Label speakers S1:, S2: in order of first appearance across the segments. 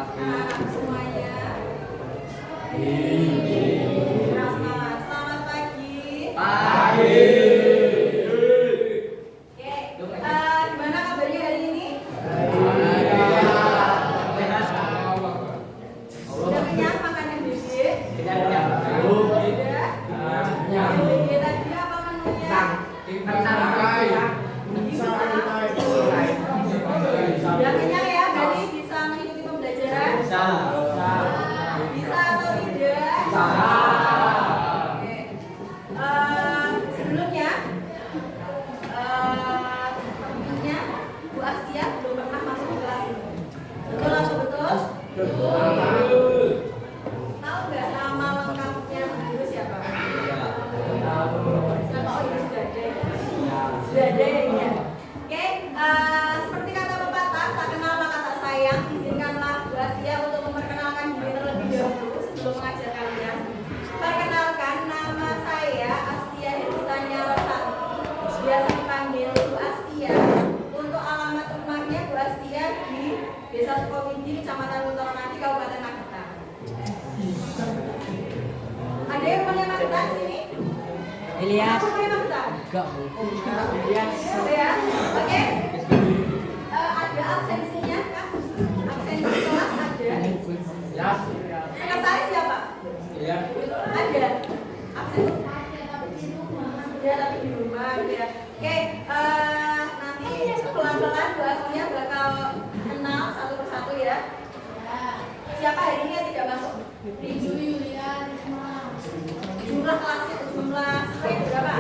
S1: Anak semuanya. Selamat pagi.
S2: Pagi.
S1: Oke, gimana kabarnya hari ini? Udah kenyang makan yang gede? Udah? Yang gede tadi apa menunya? Udah kenyang ya? Berarti bisa mengikuti pembelajaran? Bisa atau tidak? Oke. Sebelumnya, tentunya Bu Astia belum pernah masuk ke kelas ini. Betul atau betul? Tahu nggak nama lengkapnya guru siapa? Siapa? Oh ini sudah ada ya? Sudah ada ya ini ya? Oke, seperti kata pepatah, tak kenal maka tak sayang. Izinkanlah Bu Astia untuk memperkenalkan diri terlebih dahulu sebelum mengajar kalian. Perkenalkan, nama saya Astia Hirtanya Rosanti, biasa dipanggil Bu Astia. Untuk alamat rumahnya Bu Astia di Desa Sukowidi, Kecamatan Utoronadi, Kabupaten Magetan. Ada yang rumahnya Magetan sini?
S2: Ilyas.
S1: Apa rumahnya Magetan?
S2: Enggak.
S1: Ilyas. Ya. Oke. Ada absensinya, Kak? Absensi kelas ada. Sekretaris siapa? Ada. Absensi. Ya, tapi di rumah gitu ya. Oke, nanti pelan-pelan Bu Astia bakal kenal satu persatu ya. Siapa hari ini yang tidak masuk?
S3: Rindu Yulia
S1: Jumlah kelasnya, jumlah siswanya berapa?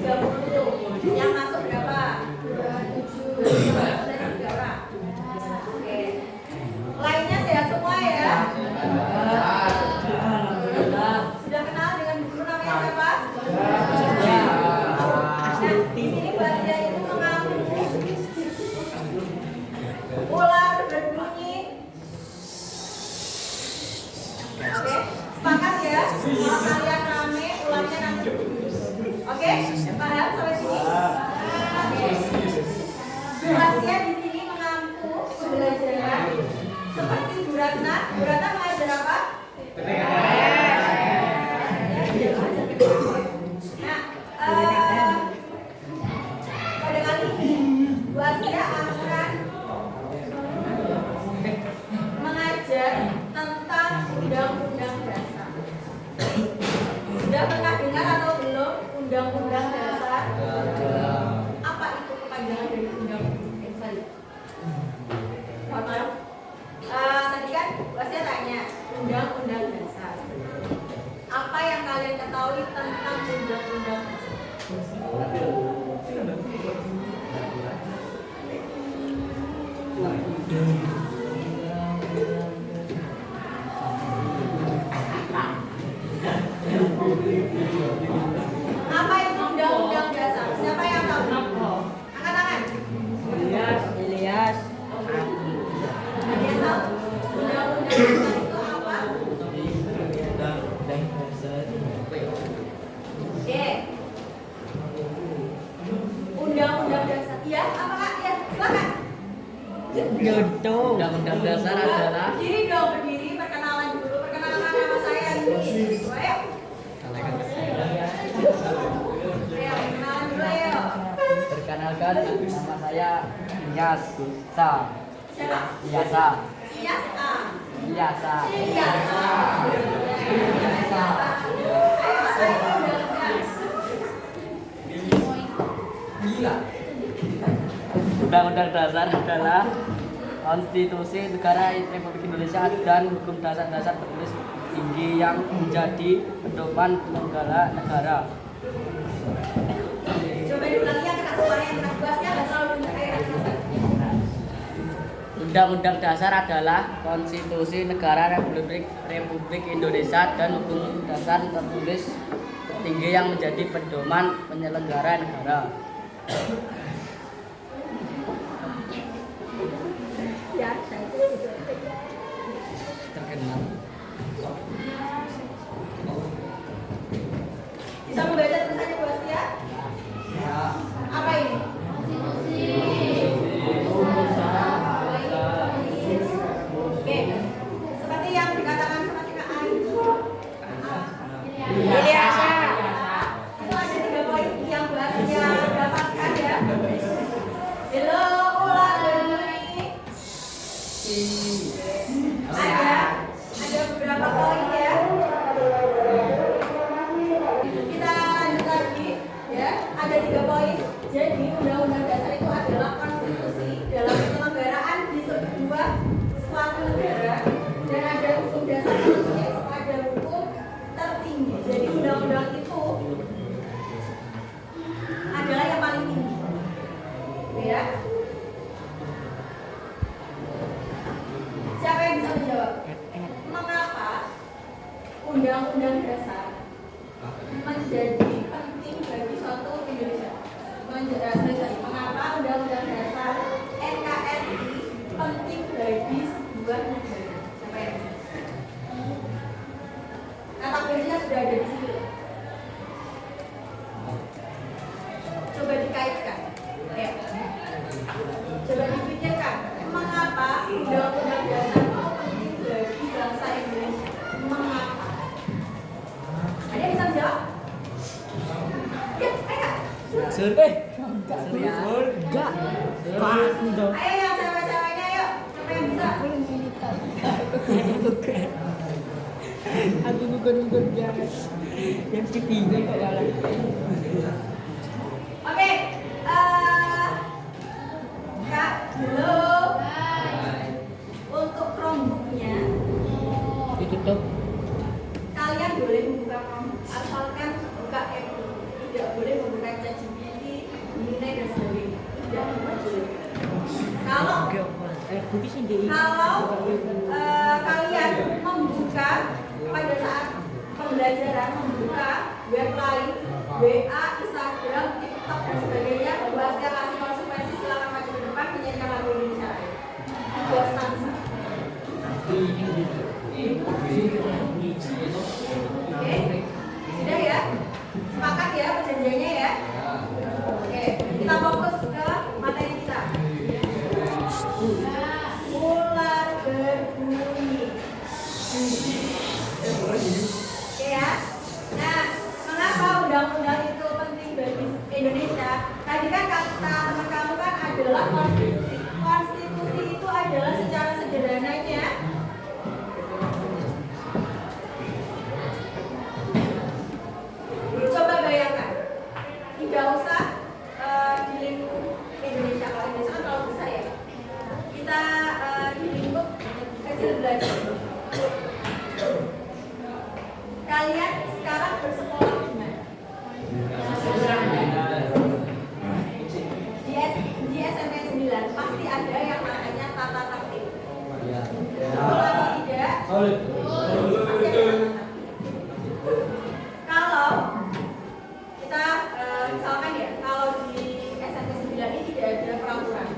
S1: 30. Yang masuk berapa? 27. Dari 3 orang. Oke. Lainnya sehat semua ya? Sudah kenal dengan guru namanya siapa? Nah, di sini Bu Astia itu mengaku ular berbunyi. Oke, sepakat ya? Kalau kalian rame, ularnya nanti. Oke, paham sampai sini? Oke. Bu Astia di sini mengaku pembelajaran seperti Bu Ratna. Bu Ratna mengajar apa? Nah, pada kali ini Bu Astia akan mengajar tentang Undang-Undang Dasar. Sudah pernah dengar atau belum Undang-Undang Dasar? Apa itu kepanjangan dari Undang-Undang? Mohon maaf. Tadi kan Bu Astia tanya Undang-Undang Dasar. Apa yang kalian ketahui tentang Undang-Undang Dasar? Apa itu Undang-Undang Dasar? Siapa yang tahu? Angkat tangan.
S2: Ilyas.
S1: Ada yang tahu? Undang-Undang Dasar itu apa? Oke. Undang-Undang Dasar. Iya, apa Kak? Ya, silakan.
S2: Undang-Undang Dasar adalah
S1: Berdiri dong, berdiri. Perkenalan dulu. Perkenalkan nama saya ini. Ayo. Ayo, perkenalan dulu ayo.
S2: perkenalkan nama saya Ilyas.
S1: Siapa?
S2: Ilyasa.
S1: Iyasa.
S2: Ilyasa.
S1: Iyasa. Ayo, saya udah gas.
S2: Undang-Undang Dasar adalah konstitusi negara Republik Indonesia dan hukum dasar-dasar tertulis tinggi yang menjadi pedoman penyelenggara negara.
S1: Coba diulangi yang keras suara yang keras bassnya nggak terlalu dengar kayak keras.
S2: Undang-Undang Dasar adalah konstitusi negara Republik Indonesia dan hukum dasar tertulis tertinggi yang menjadi pedoman penyelenggara negara.
S1: Ya,
S2: Terkenal.
S1: bisa membaca tulisannya Bu Astia? Apa ini? Ada beberapa poin ya. Kita lanjut lagi ya. Ada 3 poin. Jadi undang-undang dasar itu adalah konstitusi dalam penyelenggaraan di sebuah suatu negara dan ada hukum dasar yang ada hukum tertinggi. Jadi undang-undang itu adalah yang paling tinggi. Ya. Siapa yang bisa menjawab? Mengapa undang-undang dasar menjadi penting bagi suatu Indonesia? Mengapa undang-undang dasar NKRI penting bagi sebuah negara? Siapa yang bisa? Kategorinya sudah ada di sini. Coba dikaitkan. Ya. Coba dipikirkan, mengapa undang-undang dasar itu penting bagi bangsa Indonesia? Mengapa? Ada yang bisa menjawab? Ya, ayo.
S2: Enggak. Pasti dong.
S1: Ayo yang cewek-ceweknya ayo. Siapa yang bisa?
S2: Aku bukan biasa. Yang ketiga adalah
S1: Oke. Kak, halo. Untuk Chromebooknya,
S2: ditutup.
S1: kalian boleh membuka Chromebook asalkan buka app. Tidak boleh membuka ChatGPT, Gemini dan sebagainya. Tidak boleh. Kalau kalian membuka pada saat pembelajaran, membuka web lain, WA, Instagram, TikTok dan sebagainya, bahasa kasih konsekuensi, silakan maju ke depan menyanyikan lagu Indonesia Raya. 3 stanza. Oke, sudah ya? Sepakat ya perjanjiannya ya? Oke, kita fokus ke materi kita. Ular berbunyi. Oke ya. Nah, mengapa undang-undang itu penting bagi Indonesia? Tadi kan kata teman kamu kan adalah konstitusi. Konstitusi itu adalah secara sederhananya coba bayangkan, tidak usah di lingkup Indonesia. Kalau Indonesia kan terlalu besar ya. Kita di lingkup kecil belajar. Kalian sekarang bersekolah di mana? Di SMP 9 pasti ada yang namanya tata tertib. Betul atau tidak? Pasti ada tata tertib. Kalau kita misalkan ya, kalau di SMP 9 ini tidak ada peraturan.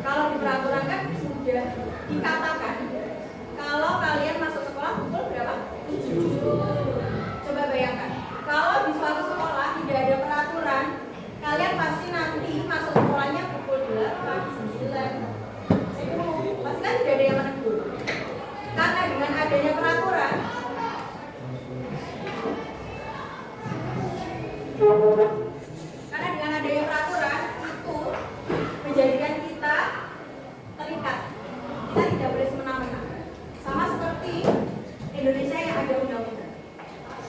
S1: Kalau di peraturan kan sudah dikatakan kalau kalian masuk sekolah pukul berapa? 7. Coba bayangkan, kalau di suatu sekolah tidak ada peraturan, kalian pasti nanti masuk sekolahnya pukul 8, 9, 10. Pasti kan tidak ada yang menegur. Karena dengan adanya peraturan, itu menjadikan kita terikat. Kita tidak boleh semena-mena. Sama seperti Indonesia yang ada undang-undang.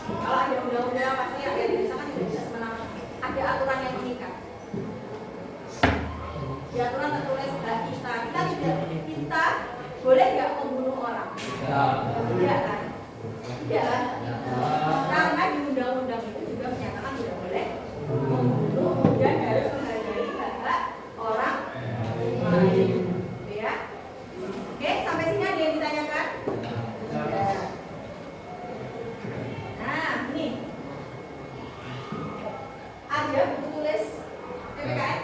S1: Kalau ada undang-undang pasti ada Indonesia kan tidak bisa semena-mena. Ada aturan yang mengikat. Di aturan tertulis hak kita. Kita boleh nggak membunuh orang? Tidak kan? Tidak kan? Karena di undang-undang itu juga menyatakan tidak boleh membunuh dan harus menghargai hak orang lain. Ya. Oke, sampai sini ada yang ditanyakan? Nah, ini ada buku tulis PPKN.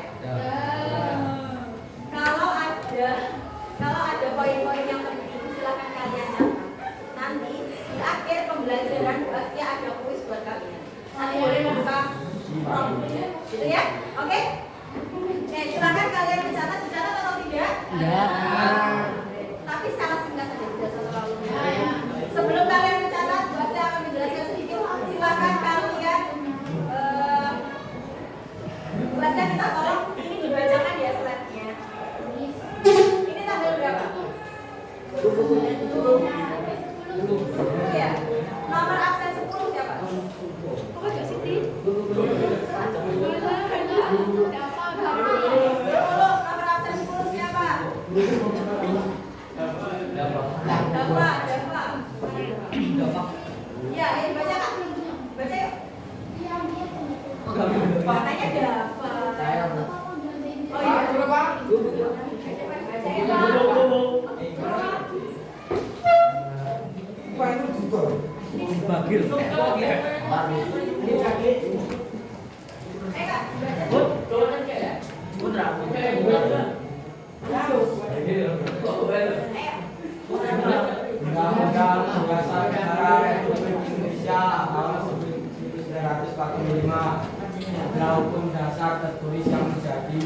S1: Kalau ada poin-poin yang penting, silakan kalian catat. Nanti di akhir pembelajaran pasti ada kuis buat kalian. Nanti boleh membuka problemnya, gitu ya? Oke? Silakan kalian dicatat atau tidak?
S2: Ya.
S1: Tapi secara singkat saja, tidak terlalu. Sebelum kalian mencatat, pasti akan menjelaskan sedikit. Silakan kalian kita tolong ini dibacakan ya slide-nya. Ini tanggal berapa? Ya. Nomor absen 10 siapa?
S3: Kok gak Siti?
S1: Nomor absen 10 siapa? Dafa. Ya, baca Kak. Baca yuk. Katanya Dafa. Oh iya. Baca ya, Pak.
S2: Bagir.
S1: Kak, baca.
S2: Putra.
S4: Undang-Undang Dasar Negara Republik Indonesia tahun 1945 adalah hukum dasar tertulis yang menjadi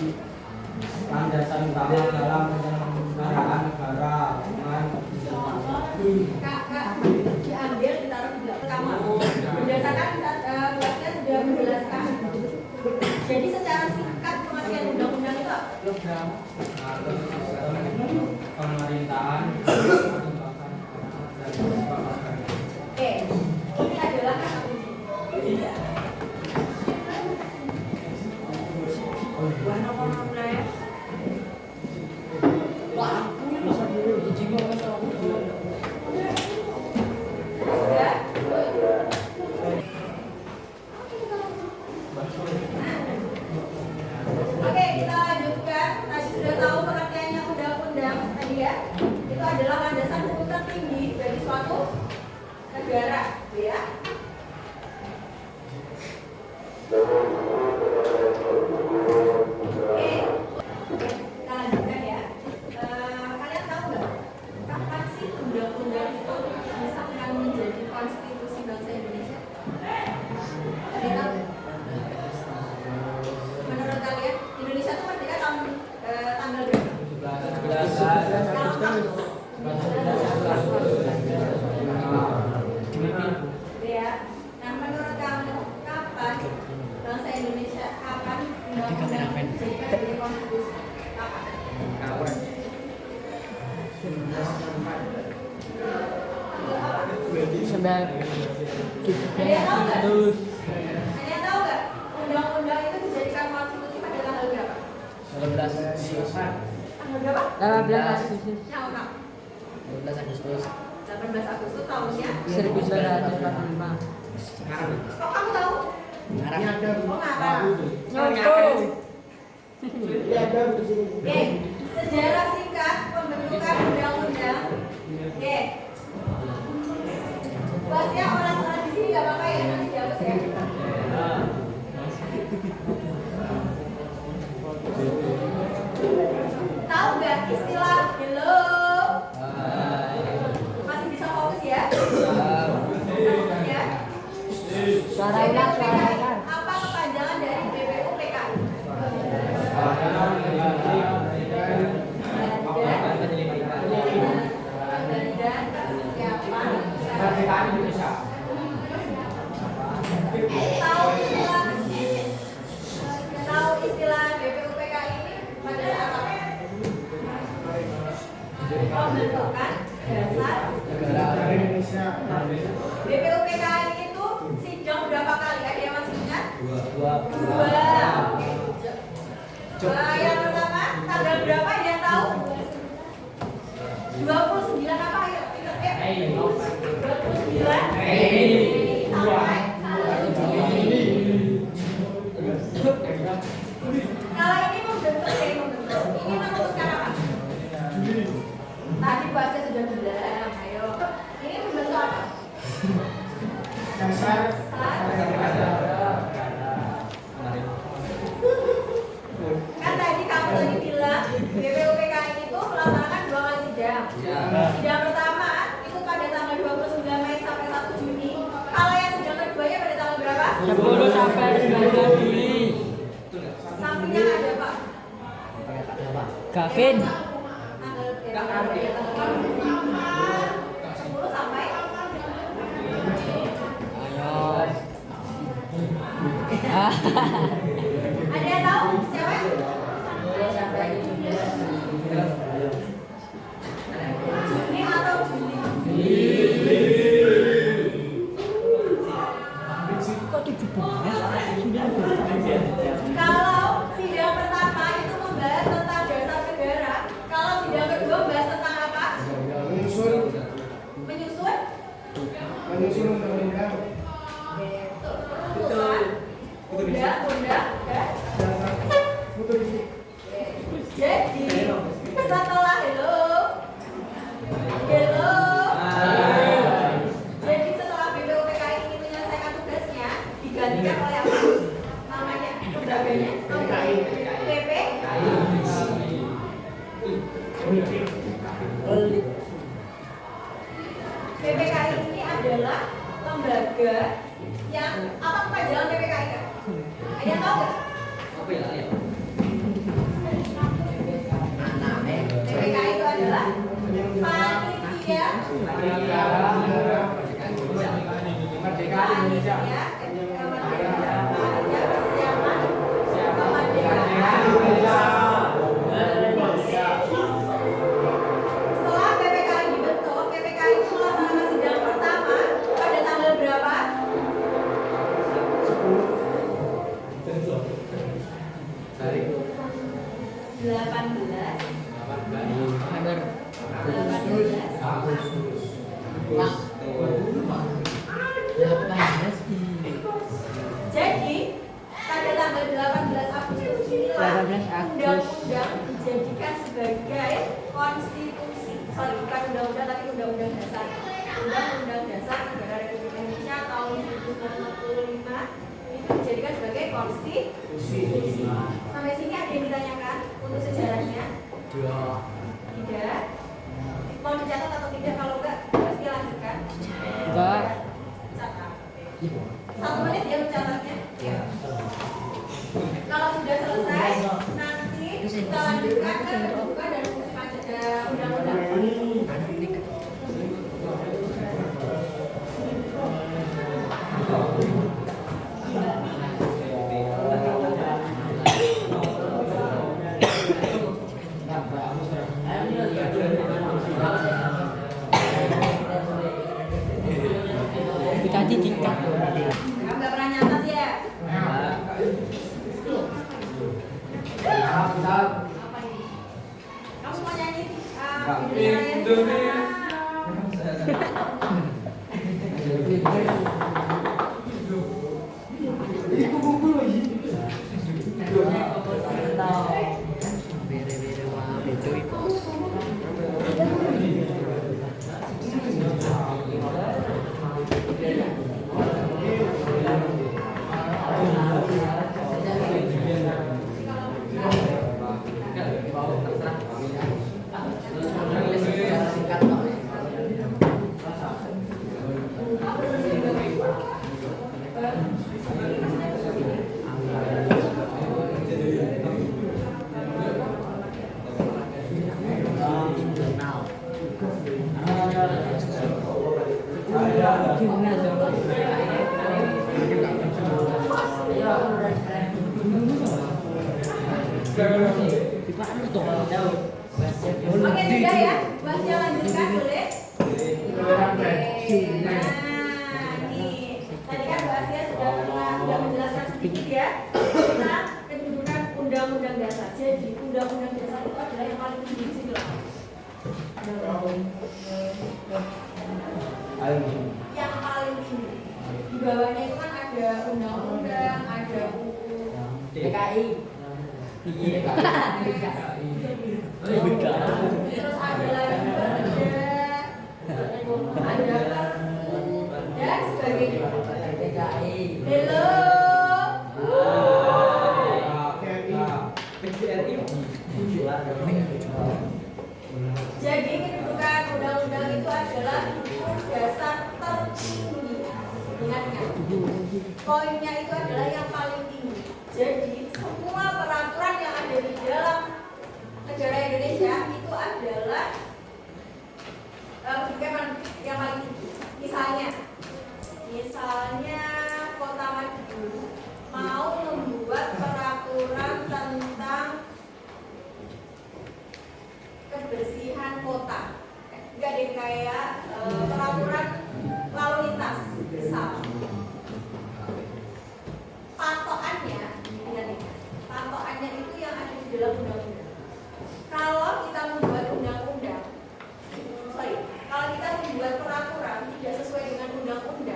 S4: landasan utama dalam penyelenggaraan negara.
S1: Kak, diambil ditaruh di belakang kamar. Berdasarkan kelasnya sudah menjelaskan. Jadi secara singkat pengertian undang-undang itu apa?
S4: Pemerintahan.
S1: Oke, ini adalah kata kunci. Sudah? Oke, kita lanjutkan. Tadi sudah tahu pengertiannya undang-undang tadi ya. Itu adalah landasan hukum tertinggi dari suatu negara, gitu ya. Oke, kita lanjutkan ya. Kalian tahu nggak kapan sih undang-undang itu disahkan menjadi konstitusi bangsa Indonesia? Ada yang tahu? Menurut kalian Indonesia itu merdeka tahun tanggal berapa? Ya. Nah, menurut kamu kapan bangsa Indonesia kapan undang-undang dijadikan sebagai konstitusi? Kapan? Ada yang tahu nggak? Ada yang tahu nggak? Undang-undang itu dijadikan konstitusi pada tanggal berapa?
S2: 12
S1: Tanggal berapa?
S2: 18
S1: Yang kamu?
S2: 12 Agustus
S1: 18 Agustus tahunnya.
S2: 1945.
S1: Kok kamu tahu? Oh, ngarang. Oke, sejarah singkat pembentukan undang-undang. Oke. Bahasnya orang-orang di sini nggak apa-apa ya, nanti dihapus ya. Tahu nggak istilah hello? Masih bisa fokus ya? Bisa fokus ya? BPUPKI. Apa kepanjangan dari BPUPKI? Badan Persiapan
S4: Indonesia.
S1: Tahu istilah BPUPKI ini pada saat apa? Pembentukan dasar BPUPKI itu sidang berapa kali? Ada yang masih ingat? Dua. Yang pertama tanggal berapa? Ada yang tahu? 29 apa? Ayo, ingat. 29 sampai kalau ini membentuk, ini memutuskan apa? Tadi bahasnya sudah bilang, ayo. Ini membentuk apa? Dasar. Kan tadi kamu tadi bilang BPUPKI itu melaksanakan 2 kali sidang. Sidang pertama itu pada tanggal 29 Mei sampai 1 Juni. Kalau yang sidang keduanya pada tanggal berapa?
S2: 10 sampai 19 Juli.
S1: Sampingnya ada Pak.
S2: Gavin.
S1: Tanggal 10 sampai ada yang tahu siapa? Juni atau Betul. Undang. Jadi setelah hello. Jadi setelah BPUPKI ini menyelesaikan tugasnya digantikan oleh apa? Namanya lembaganya PPKI ini adalah lembaga yang apa kepanjangan PPKI kan? Ada yang tahu nggak? PPKI itu adalah panitia Setelah PPKI dibentuk, PPKI itu melaksanakan sidang pertama pada tanggal berapa? 18. Jadi pada tanggal 18 Agustus inilah undang-undang dijadikan sebagai konstitusi. Bukan undang-undang tapi undang-undang dasar. Undang-undang dasar Negara Republik Indonesia tahun 1945 itu dijadikan sebagai konstitusi. Sampai sini ada yang ditanyakan untuk sejarahnya? Tidak. Mau dicatat atau tidak? Kalau enggak, pasti lanjutkan.
S2: Enggak.
S1: Catat. 1 menit ya mencatatnya. Ya. Kalau sudah selesai, nanti kita lanjutkan ke kedudukan dan fungsi undang-undang. Kamu nggak pernah nyatat ya? Apa ini? Kamu mau nyanyi? Indonesia. Oke, sudah ya. Bahasnya lanjutkan boleh? Oke. Nah, nih. Tadi kan bahasnya sudah menjelaskan sedikit ya tentang kedudukan undang-undang dasar. Jadi, undang-undang dasar itu adalah yang paling tinggi di sini loh. Yang paling tinggi. Di bawahnya itu kan ada undang-undang, ada
S2: DKI.
S1: Terus ada lagi ada dan sebagainya. Hello. Jadi kedudukan undang-undang itu adalah dasar tertinggi. Ingat-ingat. Poinnya itu adalah yang paling tinggi. Jadi semua peraturan yang ada di dalam negara Indonesia itu adalah kedudukan yang paling tinggi. Misalnya Kota Madiun mau membuat peraturan tentang kebersihan kota. Enggak deh, kayak peraturan lalu lintas misal. Patokannya, patokannya itu yang ada di dalam undang-undang. Kalau kita membuat undang-undang, kalau kita membuat peraturan tidak sesuai dengan undang-undang,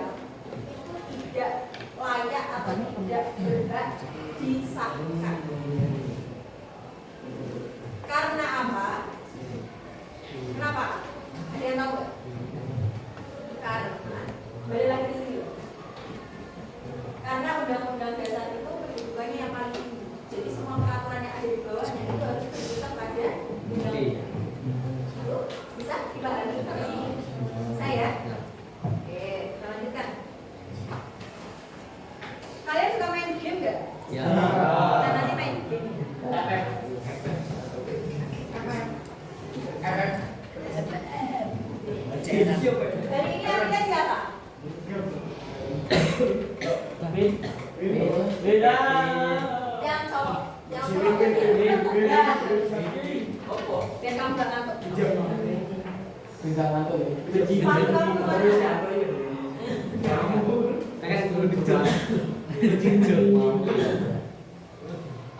S1: Dari ini artinya siapa?
S4: Beda.
S1: Yang cowok. Yang cowok ya. Biar kamu gak ngantuk.
S4: Beda ngantuk ya.
S1: Sepatu kamu kemana?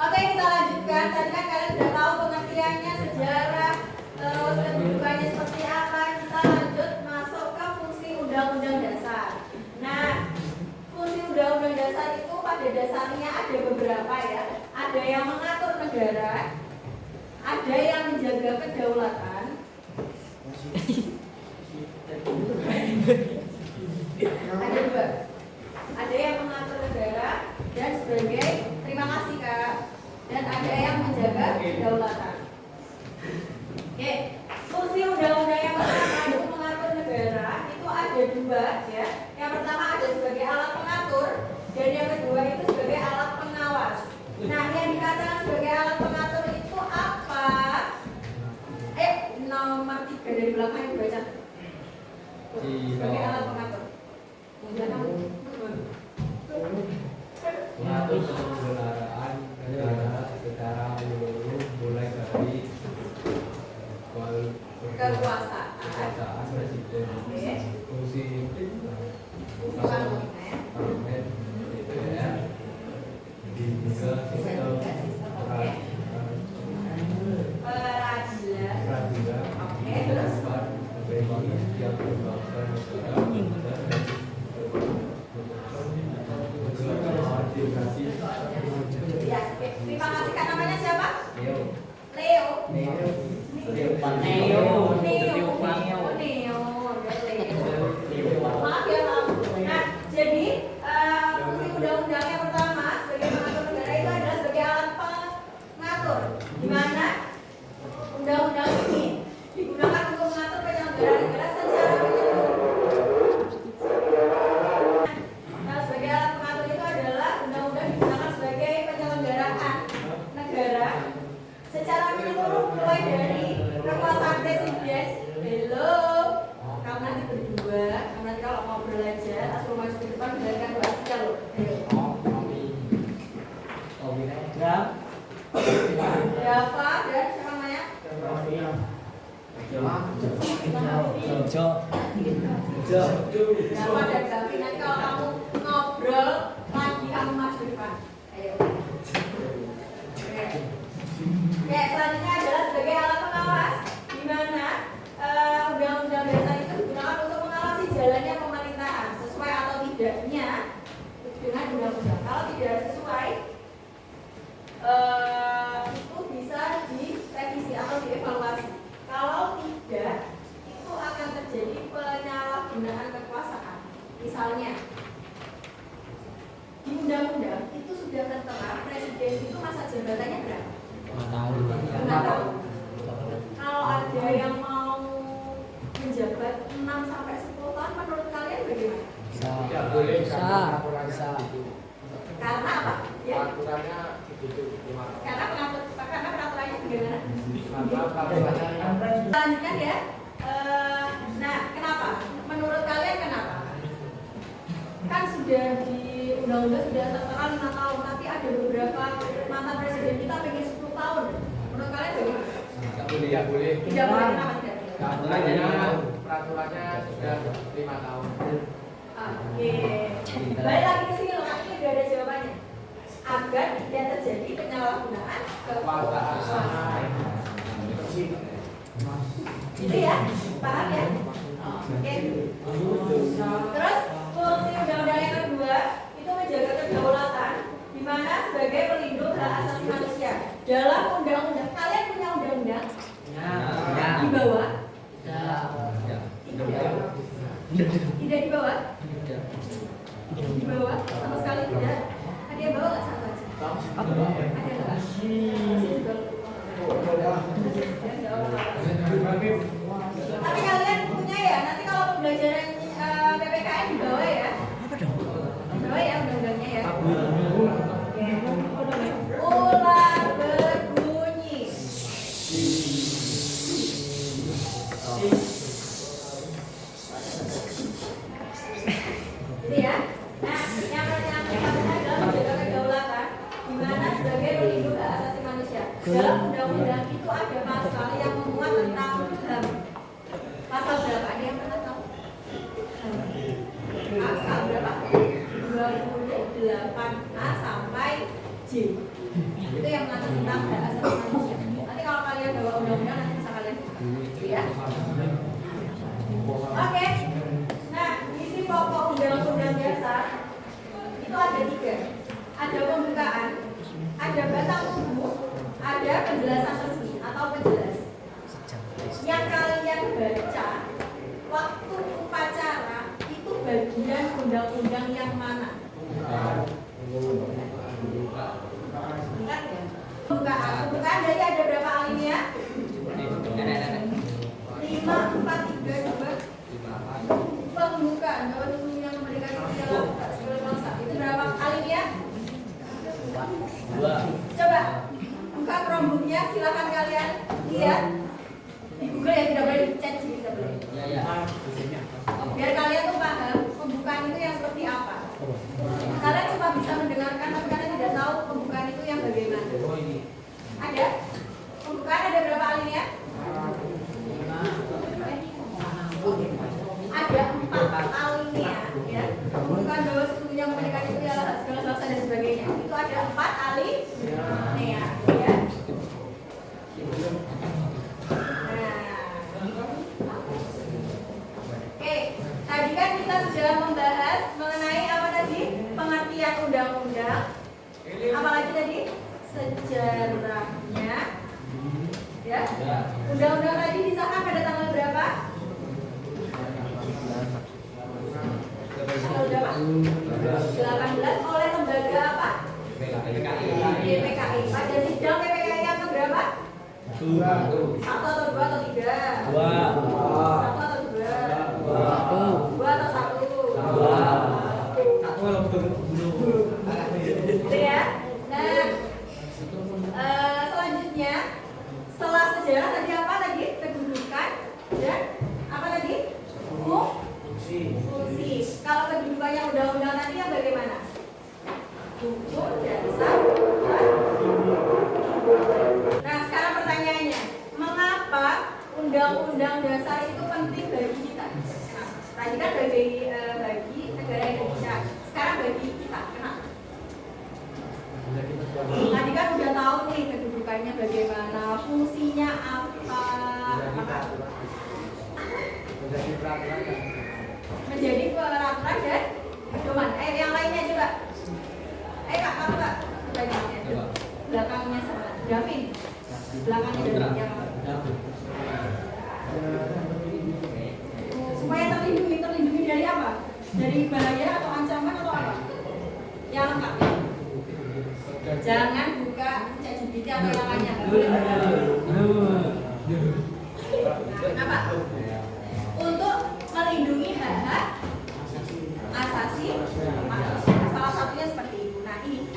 S1: Oke, kita lanjutkan. Tadi kan kalian sudah tahu pengertiannya, sejarah, terus kedudukannya seperti apa. Kita lanjut masuk ke fungsi undang-undang dasar. Nah, fungsi undang-undang dasar itu pada dasarnya ada beberapa ya. Ada yang mengatur negara, ada yang menjaga kedaulatan, ada dua. Ada yang mengatur negara dan sebagai terima kasih Kak. Dan ada yang menjaga kedaulatan. Oke, fungsi undang-undang yang pertama itu mengatur negara itu ada dua ya. Yang pertama ada sebagai alat pengatur dan yang kedua itu sebagai alat pengawas. Nah, yang dikatakan sebagai alat pengatur itu apa? Nomor 3 dari belakang yang baca. Sebagai alat pengatur.
S4: Mengatur penyelenggaraan negara secara menyeluruh mulai dari kekuasaan presiden, fungsi parlemen, DPR, hingga sistem peradilan, bagaimana yang menyebabkan negara
S1: Ya, terima kasih Kak. Namanya siapa?
S4: Leo.
S1: Leo.
S2: Neo. Maaf
S1: ya Pak. Nah, jadi fungsi undang-undang yang pertama sebagai pengatur negara itu adalah sebagai alat pengatur, di mana undang-undang ini digunakan untuk mengatur penyelenggaraan negara secara menyeluruh. Nah, sebagai alat pengatur itu adalah undang-undang digunakan sebagai penyelenggaraan negara secara menyeluruh mulai dari kekuasaan presiden. Hello, kamu nanti berdua, kamu nanti kalau mau belajar langsung maju ke depan belajar kelas 3 loh. Dava dan siapa namanya? Dava dan Gavi. Nanti kalau kamu ngobrol lagi kamu maju ke depan. Ayo. Oke, selanjutnya adalah sebagai alat pengawas, di mana undang-undang dasar itu digunakan untuk mengawasi jalannya pemerintahan sesuai atau tidaknya dengan undang-undang. Kalau tidak sesuai, itu bisa direvisi atau dievaluasi. Kalau tidak, itu akan terjadi penyalahgunaan kekuasaan. Misalnya, di undang-undang itu sudah tertera presiden itu masa jabatannya berapa? 5 tahun. Kalau ada yang mau menjabat 6 sampai 10 tahun, menurut kalian bagaimana?
S2: Bisa.
S1: Karena apa? Ya.
S4: Aturannya begitu.
S1: Karena peraturannya bagaimana? Lanjutkan ya. Nah, kenapa? Menurut kalian kenapa? Kan sudah di undang-undang sudah tertera 5 tahun, tapi ada beberapa mantan presiden kita pengen 10 tahun. Menurut kalian bagaimana?
S4: Tidak boleh.
S1: Tidak boleh, kenapa tidak boleh?
S4: Peraturannya sudah 5 tahun.
S1: Oke. Balik lagi ke sini loh, ini sudah ada jawabannya. Agar tidak terjadi penyalahgunaan kekuasaan. Itu ya, paham ya? Oke. Terus fungsi undang-undang yang kedua itu menjaga kedaulatan, di mana sebagai pelindung hak asasi manusia. Dalam undang-undang, kalian punya undang-undang? Di bawah? Tidak di bawah? Di bawah? Sama sekali tidak? Ada yang bawa nggak satu aja? Ada nggak? Tapi kalian punya ya, nanti kalau pembelajaran PPKN di bawah ya. Di bawah ya undang-undangnya ya. Ular berbunyi. 2008 A sampai J. Itu yang mengatur tentang hak asasi manusia. Nanti kalau kalian bawa undang-undang nanti bisa kalian buka, ya. Oke. Nah, isi pokok undang-undang dasar itu ada 3. Ada pembukaan, ada batang tubuh, ada penjelasan resmi atau penjelas. Yang kalian baca waktu upacara itu bagian undang-undang yang mana? Ingat ya? Pembukaan dari ada berapa alinea? 5, 4, 3, 2. Pembukaan bahwa sesungguhnya kemerdekaan itu adalah hak segala bangsa. Itu berapa alinea?
S2: 2.
S1: Coba buka Chromebook-nya, silakan kalian lihat di Google ya, tidak boleh di chat, tidak boleh. Biar kalian tuh paham pembukaan itu yang seperti apa. Kalian cuma bisa mendengarkan, tapi kalian tidak tahu pembukaan itu yang bagaimana. Ada? Pembukaan ada berapa alinea? Ada 4 alinea, ya. Pembukaan bahwa sesungguhnya kemerdekaan itu adalah hak segala bangsa dan sebagainya. Itu ada 4 alinea, ya. Oke, tadi kan kita sudah membahas mengenai apa tadi? Pengertian undang-undang. Apalagi tadi? Sejarahnya. Ya. Undang-undang tadi disahkan pada tanggal berapa? Tanggal berapa? 18 oleh lembaga apa? GPKI. Pada sidang GPKI yang berapa? 1 atau 2 atau 3? 1 atau 2? 2 atau 1? Gitu ya. Nah, selanjutnya setelah sejarah tadi apa tadi? Kedudukan dan apa tadi? Fungsi. Kalau kedudukannya undang-undang tadi yang bagaimana? Hukum dasar. Nah, sekarang pertanyaannya, mengapa undang-undang dasar itu penting bagi kita? Nah, tadi kan bagi negara Indonesia, sekarang bagi kita, kenapa? Tadi kan udah tahu nih kedudukannya bagaimana, fungsinya apa? Menjadi peraturan dan pedoman. Yang lainnya juga. Kak, kamu Kak, bagiannya. Belakangnya sama Davin. Belakangnya Davin. Supaya terlindungi dari apa? Dari bahaya atau ancaman atau apa? Yang lengkap. Jangan buka ChatGPT atau yang lainnya. Apa? Untuk melindungi hak-hak asasi manusia. Salah satunya seperti itu. Nah, ini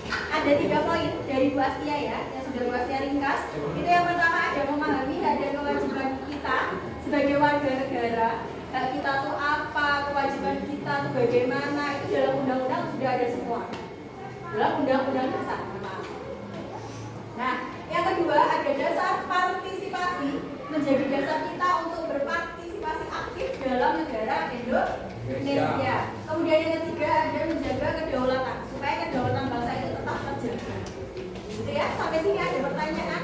S1: ada 3 poin dari Bu Astia ya, yang sudah Bu Astia ringkas. Itu yang pertama ada memahami hak dan kewajiban kita sebagai warga negara. Hak kita tuh apa, kewajiban kita tuh bagaimana, itu dalam undang-undang sudah ada semua. Dalam undang-undang dasar. Nah, yang kedua ada dasar partisipasi, menjadi dasar kita untuk berpartisipasi aktif dalam negara Indonesia. Kemudian yang ketiga ada menjaga kedaulatan, supaya kedaulatan bangsa itu tetap terjaga. Gitu ya, sampai sini ada pertanyaan?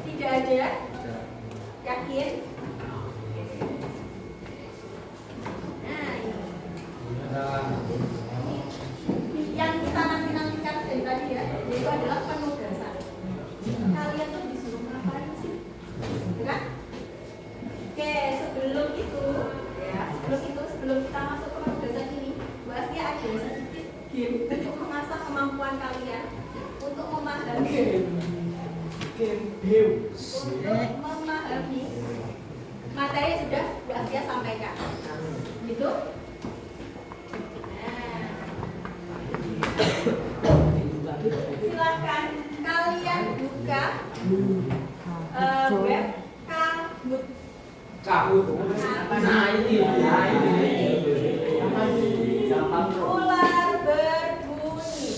S1: Tidak ada? Yakin? Nah, ini yang kita nanti-nantikan dari tadi ya, yaitu adalah penugasan. Kalian tuh disuruh ngapain sih? Kan? Oke, sebelum kita masuk ke penugasan ini, Bu Astia ada sedikit game untuk mengasah kemampuan kalian untuk memahami materi sudah Bu Astia sampaikan. Gitu? Silakan kalian buka web Kahoot. Ular berbunyi.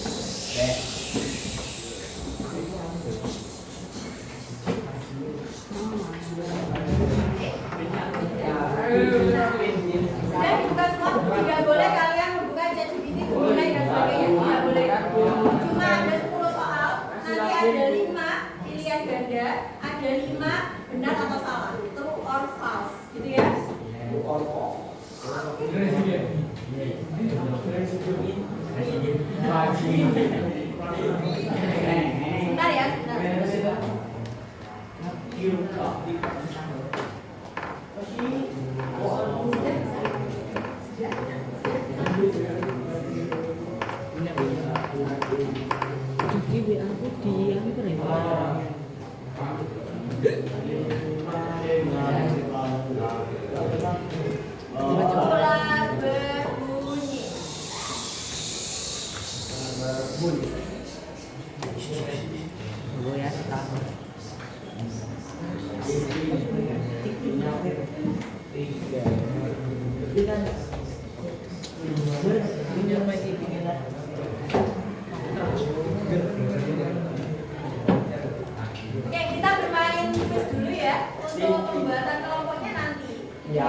S1: Sudah dibuka semua, tidak boleh kalian 5 benar atau salah, true or false, gitu ya. Sebentar ya, sebentar. Bola berbunyi. Oke, kita bermain quiz dulu ya. Untuk pembuatan kelompoknya nanti. Ya.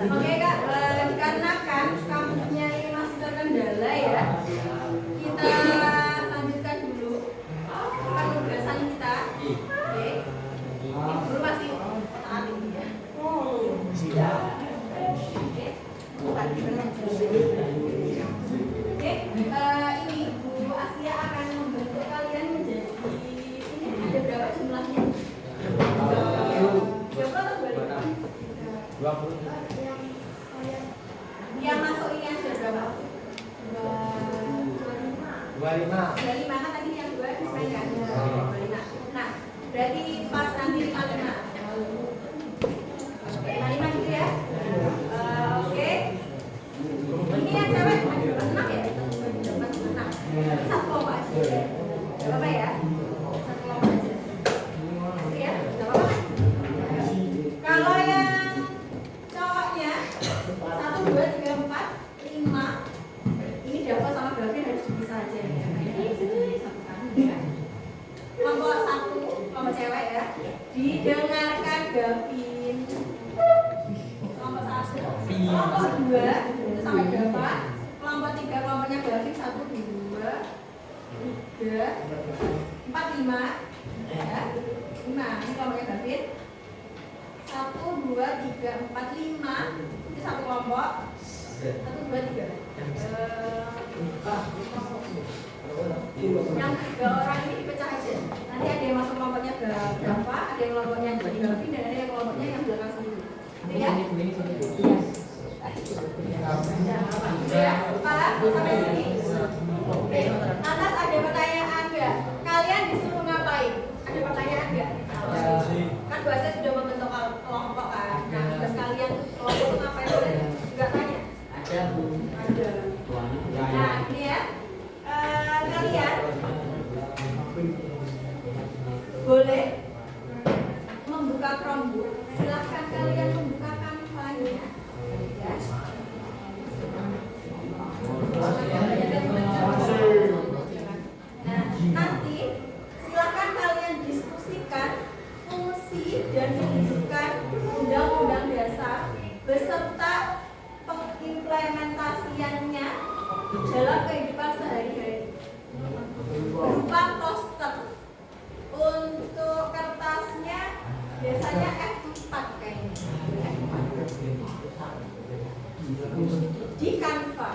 S1: Oke Kak, dikarenakan kampusnya ini masih terkendala ya, kita lanjutkan dulu penugasan kita. Oke, ini guru pasti taat ini ya. Oke, ini Bu Asia akan membantu kalian menjadi ini ada berapa jumlahnya? 20 atau 25?
S4: 20.
S1: Yang masuk ini ada berapa?
S4: 25.
S1: 25 kan tadi yang 2 saya kan? 25. Nah, berarti pas nanti 55. 55 gitu ya? Oke. Ini yang cewek 6 ya? 6. Satu kelompok aja. Gak apa-apa ya? Satu kelompok aja. Oke ya? Gak apa-apa kan? Kalau yang cowoknya 1, 2, 3, 4, 5 ini Dava sama Gavin harus bisa aja ya. Ini disatukan ya. Kelompok 1, kelompok cewek ya. Didengarkan Gavin. Kelompok 1. Kelompok 2 itu sampai Dava. Kelompok 3 kelompoknya Gavin 1, 2, 3, 4, 5 ya. 5 ini kelompoknya Gavin. 1, 2, 3, 4, 5 itu satu kelompok. 1, 2, 3 yang 3 orang ini dipecah aja. Nanti ada yang masuk kelompoknya Dava, ada yang kelompoknya Gavin, dan ada yang kelompoknya yang belakang sendiri. Oke ya? Ya, paham sampai sini? Oke, atas ada pertanyaan nggak? Kalian disuruh ngapain? Ada pertanyaan nggak? Kan Bu Asia sudah membentuk kelompok kan? Nah, tugas kalian kelompok itu ngapain? Boleh nggak tanya? Ada. Nah, ini ya. Kalian boleh membuka Chromebook. Silahkan kalian membuka kampanye. Ya. Nah, nanti silakan kalian diskusikan fungsi dan kedudukan Undang-Undang Dasar beserta pengimplementasiannya dalam kehidupan sehari-hari. di Canva.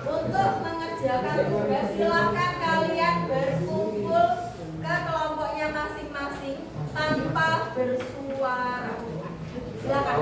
S1: Untuk mengerjakan tugas silakan kalian berkumpul ke kelompoknya masing-masing tanpa bersuara. Silakan.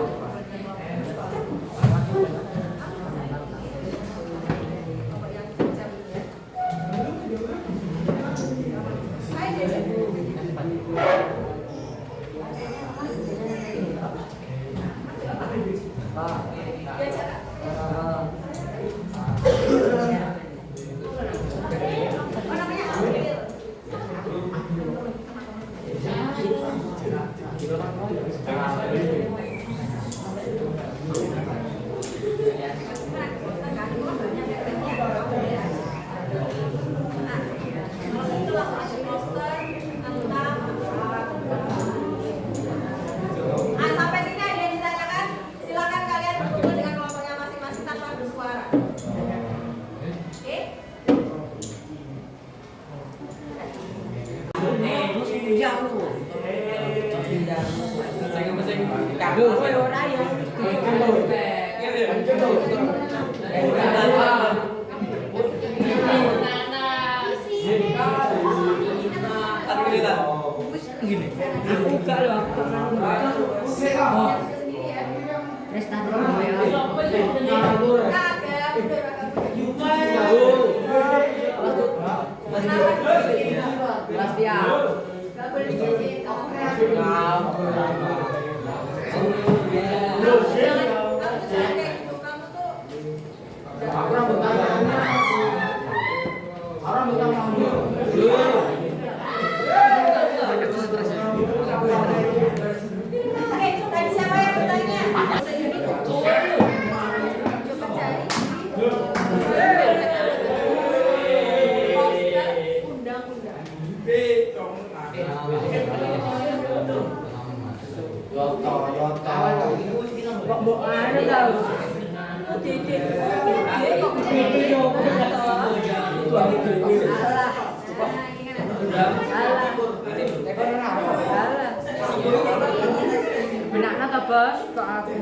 S3: Benakna ta, Bos? Kok aku.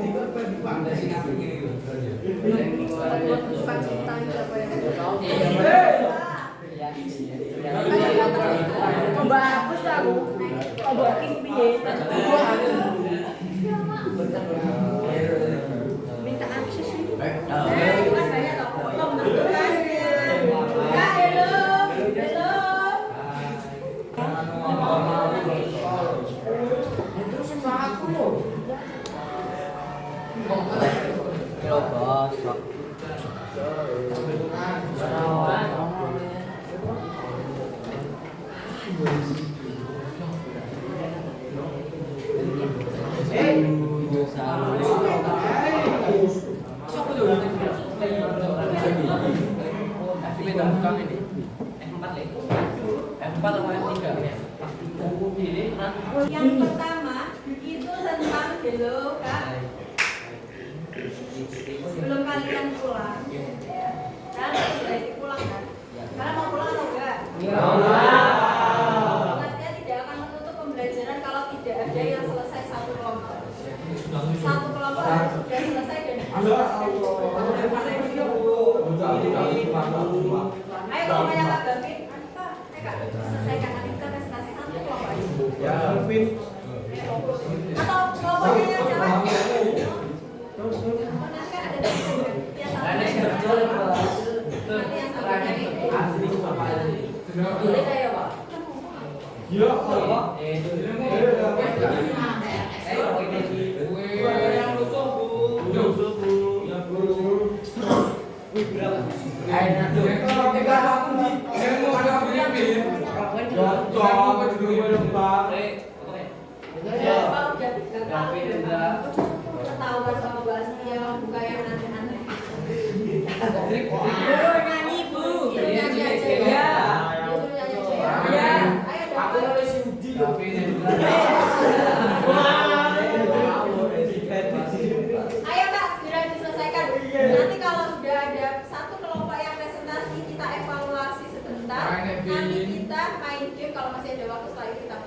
S3: Bagus aku. Mbak piye? Minta akses ini.
S1: Yang pertama itu tentang hello Kak. Sebelum kalian pulang, kalian sudah pulang kan? Kalian mau pulang atau enggak? Kelasnya tidak akan menutup pembelajaran kalau tidak ada yang selesai satu kelompok. Satu kelompok harus sudah selesai dan ayo kelompoknya Kak Gavin, Kak, selesaikan nanti kita presentasi satu kelompok aja. Atau kelompoknya yang jalan. Nanti ada yang boleh kayak Pak? Ketahuan sama Bastia buka yang aneh-aneh. Nyanyi Bu. Nyanyi aja ya. Ya. Ayo dapat. Ayo Kak, segera diselesaikan. Nanti kalau sudah ada satu kelompok yang presentasi, kita evaluasi sebentar. Nanti kita main game kalau masih ada waktu setelah itu kita.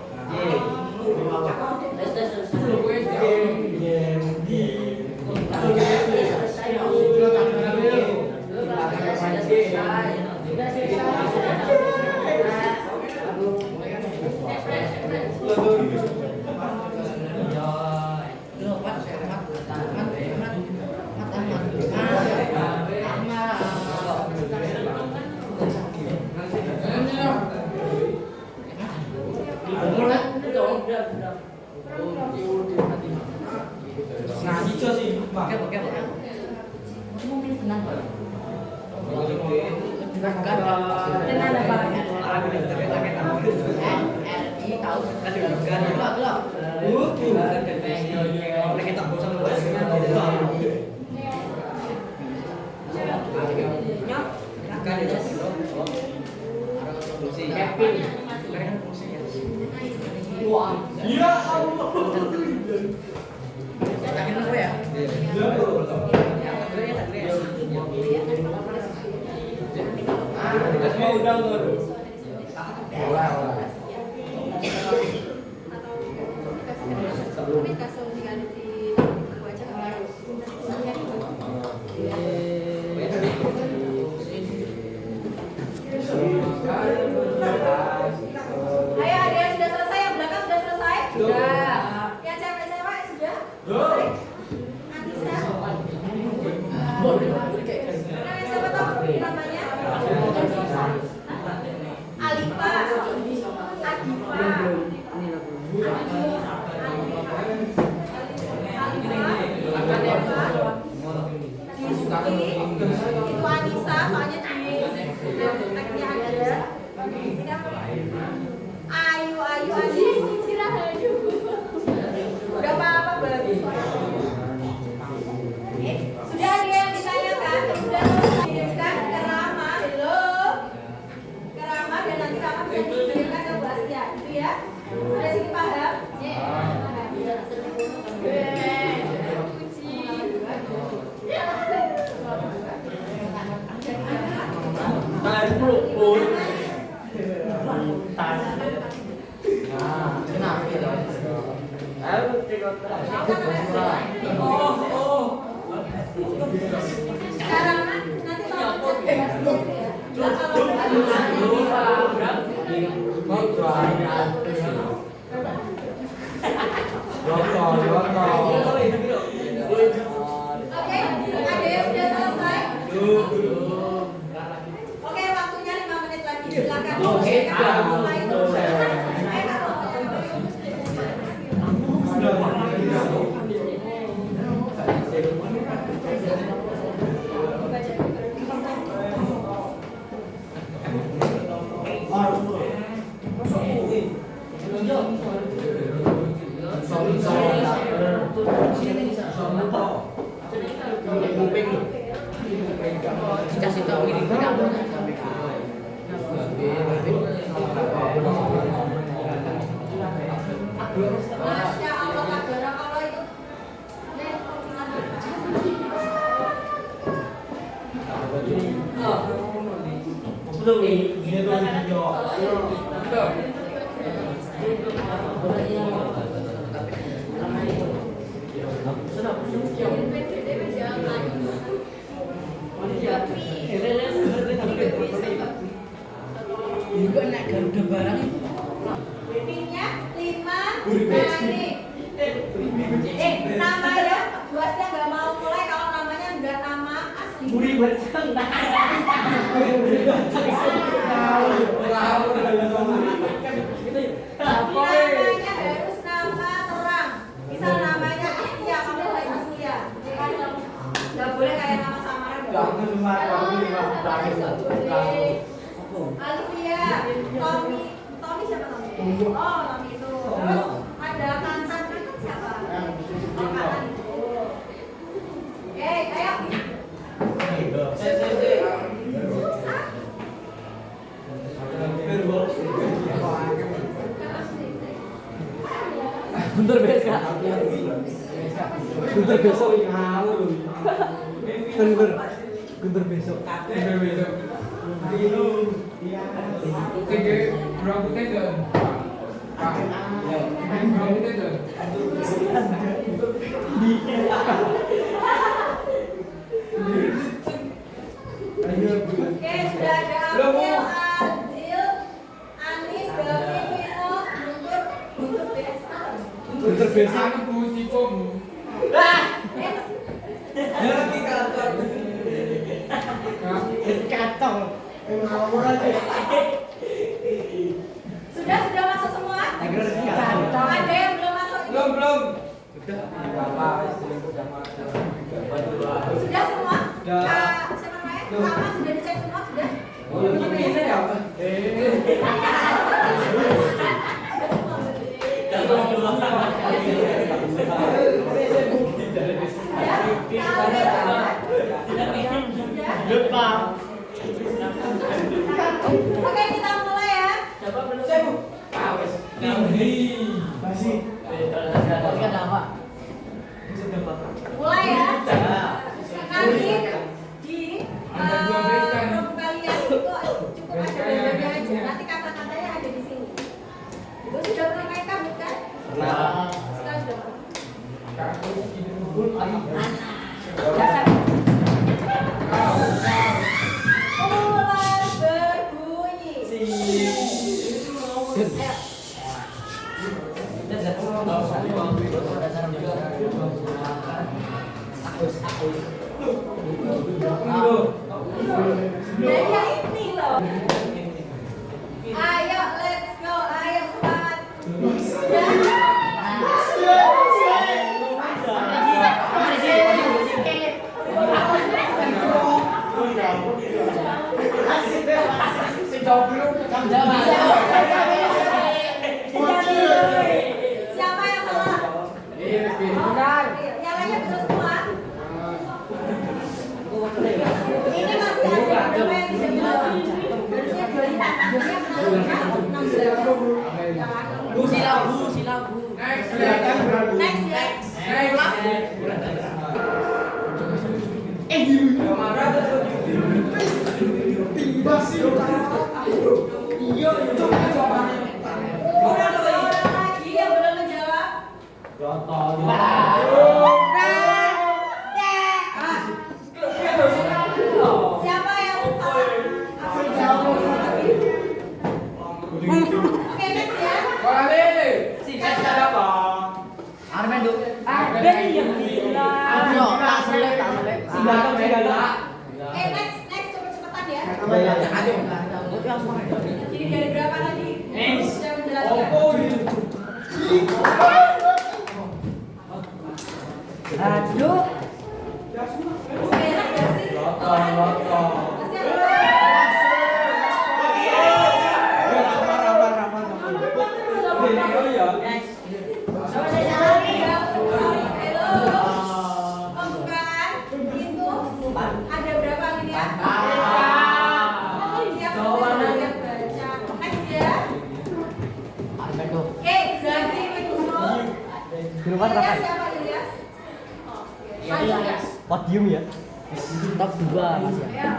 S1: Ayo, ada yang sudah selesai, yang belakang sudah selesai? Sudah. Yang cewek-cewek sudah? Selesai? Anissa? Nah, siapa tahu namanya? Alifa, itu Anissa, soalnya di tag-nya ada. Ayu, Anis. Udah apa-apa bagus. Sudah ada yang ditanyakan, sudah dikirimkan ke Rama, belum? Ke Rama dan nanti Rama bisa dikirimkan ke Bu Asya, gitu ya? Sudah sih paham? Sekarang nanti Oke, ada yang sudah selesai? Oke, waktunya 5 menit lagi. Silakan. Setelah itu.
S3: Dikasih tahu ini
S1: Masya Allah, tabarakallah itu.
S3: juga naik Garuda barang itu.
S1: Minyak 5 menit. Nama ya, buatnya nggak mau mulai kalau namanya nggak nama asli. Namanya harus nama terang. Misal namanya Aslia, kamu mulai Aslia. Nggak boleh kayak nama samaran. Alvia, Tommy siapa Tommy? Oh, Tommy itu. Terus ada Kantan siapa? Oh, Kantan itu. Oke, ayo. Susah.
S2: Bentar besok. Bentar besok ngawur. Bentar besok.
S4: Rambutnya dong. Rambutnya dong.
S1: Oke, sudah ada April, Adil, Anis, Gavin, Vino, Guntur
S4: Terbiasa anu Bu tipumu.
S3: Kacau.
S1: Sudah masuk semua? Ada yang belum masuk?
S4: Belum.
S1: Sudah semua?
S4: Sudah.
S1: Siapa namanya? Sama sudah dicek semua? Sudah? Oke, kita mulai ya. Mulai ya. Nanti di program kalian itu cukup ada gambarnya aja. Nanti kata-katanya ada di sini. Ibu sudah pernah main kabut kan? Sekarang sudah pernah. Ular berbunyi. Ayo. Nah, ya ini loh. Ayo, let's go. Ayo, semangat. Siapa yang salah? Yang lainnya betul semua. Ini masih ada beberapa yang bisa jawab. Harusnya 2
S2: Silabu.
S1: Next ya. Orang lagi yang belum menjawab. Siapa yang salah? Oke, next ya. Next cepet-cepetan ya. Jadi dari berapa lagi? Saya menjelaskan.
S3: Aduh.
S1: Enak gak sih? Pasti ada. Pembukaan itu ada berapa ini ya? Siap, kalian baca. Next ya. Oke, Zaki Minggu. Ilyas siapa Ilyas? Ilyas.
S2: Podium ya. Top 2 Mas ya.
S1: Ayo.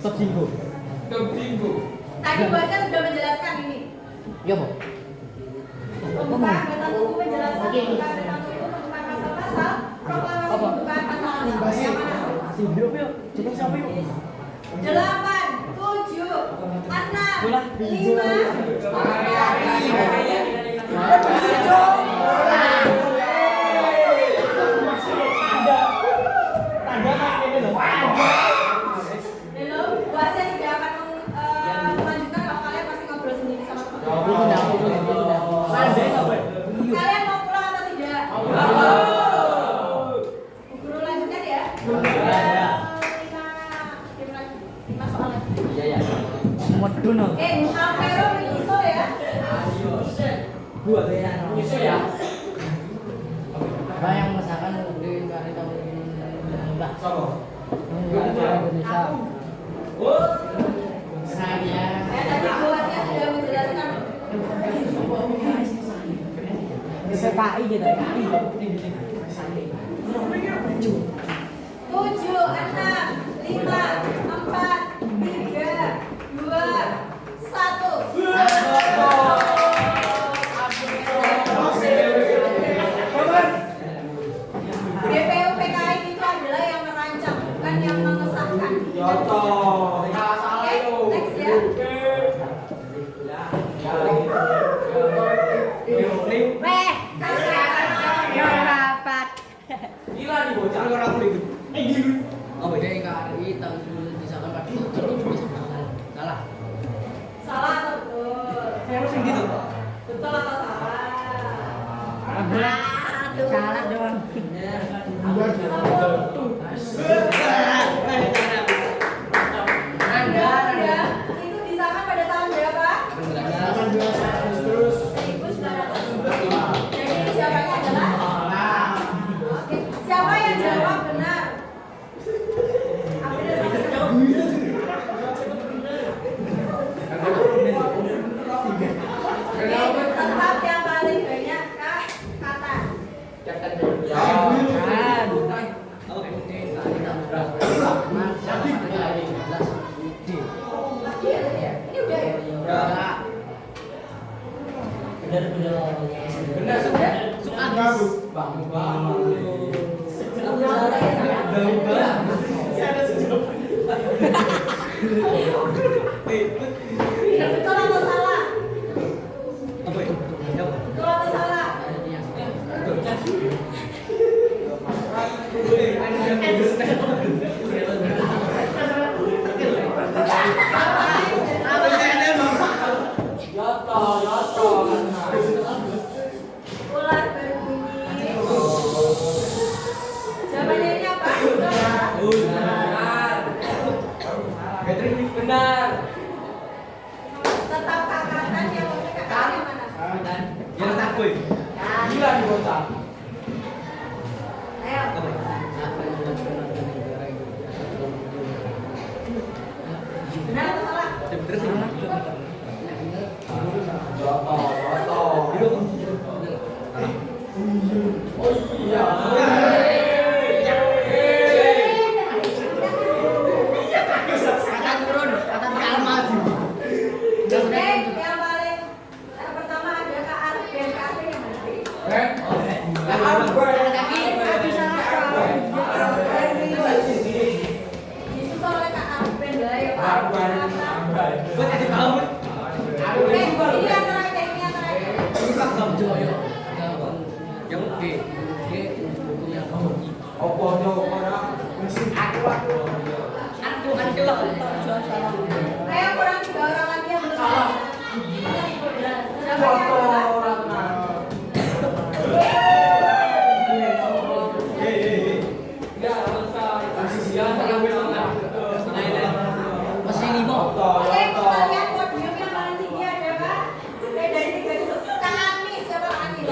S2: Top 5.
S1: Tadi bosnya sudah menjelaskan ini.
S2: Iya, Bu.
S1: Pembukaan batang tubuh menjelaskan pembukaan batang tubuh, pembukaan pasal-pasal, proklamasi pembukaan pasal-pasal. Yang mana?
S2: Yuk. Coba siapa yuk?
S1: 8, 7, 6, 5, 4, belum, bahasnya tidak akan melanjutkan kalau kalian pasti ngobrol sendiri sama teman-teman. Kalian mau pulang atau tidak? Guru lanjutkan ya? 5 soal lagi.
S2: Iya. Medun.
S1: Alvero menyusul ya?
S2: Isu ya. Apa yang misalkan di kali tahun Mbak Indonesia. Saya
S1: Tadi buatnya sudah menjelaskan.
S2: PKI gitu ya.
S1: 7, 6, 5, 4, 3, 2, 1. BPU PKI itu adalah yang merancang, bukan yang mengesahkan. Oke, next ya. Kakak.
S5: bocah orang itu.
S3: Oh, DKRI tahun 2000 disahkan pada Oktober 2009. Salah.
S1: Salah atau betul?
S5: Harus yang gitu.
S1: Betul atau salah? Aduh.
S3: Salah doang.
S1: Anda itu disahkan pada tahun berapa?
S5: 18 Agustus.
S1: 1945. Jadi jawabannya adalah Oke. Siapa yang jawab benar? Ambil satu. Oke, tetap yang paling banyak kata. Lagi ya tadi ya? Ini udah ya?
S5: Benar sudah.
S1: Betul atau salah? Betul atau salah? Ular berbunyi. Jawabannya ini apa?
S5: Benar.
S1: Tetap kakatan yang mana? Kakatan yang mana?
S5: Yang takut.
S1: Kan.
S5: Gila nih bocah.
S1: Ayo. Benar atau salah? Oke, yang paling pertama ada Kak Arben. Kak Arben yang mana? Disusul oleh Kak Arben lah ya Pak. Oke, ini yang terakhir, ini yang terakhir.
S3: Yang B. B buku yang
S1: Ayo kurang 3 orang lagi yang belum salah. Siapa yang salah?
S3: masih 5.
S1: Oke, kita lihat podium yang paling tinggi adalah dari 3 itu Kak Anis. Siapa Kak Anis?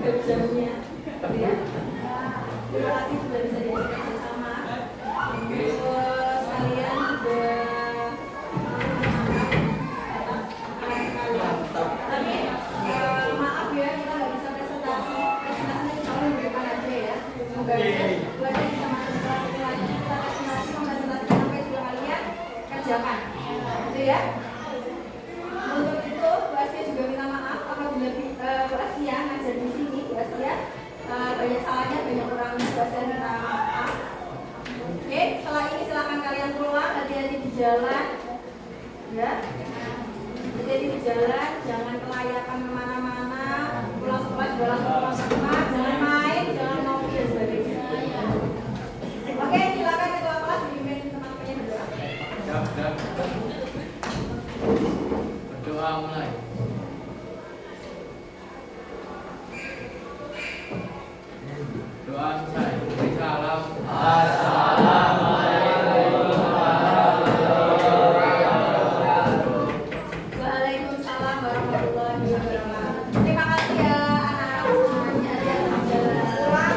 S1: jamnya. Ya. Terima kasih sudah bisa diajak bersama. Terus kalian juga tapi maaf ya kita nggak bisa presentasi insya Allah di depan aja ya. Semoga aja Bu aja bisa masuk kelas ini lagi kita presentasi mempresentasikan apa yang sudah kalian kerjakan, gitu ya. Untuk itu Bu Astia juga minta maaf apabila Bu Astia ngajar di sini, Bu Astia banyak salahnya, banyak kurang, Bu Astia minta maaf. Oke, setelah ini silahkan kalian pulang, hati-hati di jalan, ya. Hati-hati di jalan, jangan kelayakan kemana-mana, pulang sekolah juga langsung pulang ke rumah, jangan main, jangan ngopi dan sebagainya. Oke, silakan ketua kelas dipimpin teman-temannya berdoa.
S3: Berdoa mulai. Doa selesai. Beri salam.
S1: Waalaikumsalam warahmatullahi wabarakatuh. Terima kasih ya anak-anak semuanya yang sudah pulang.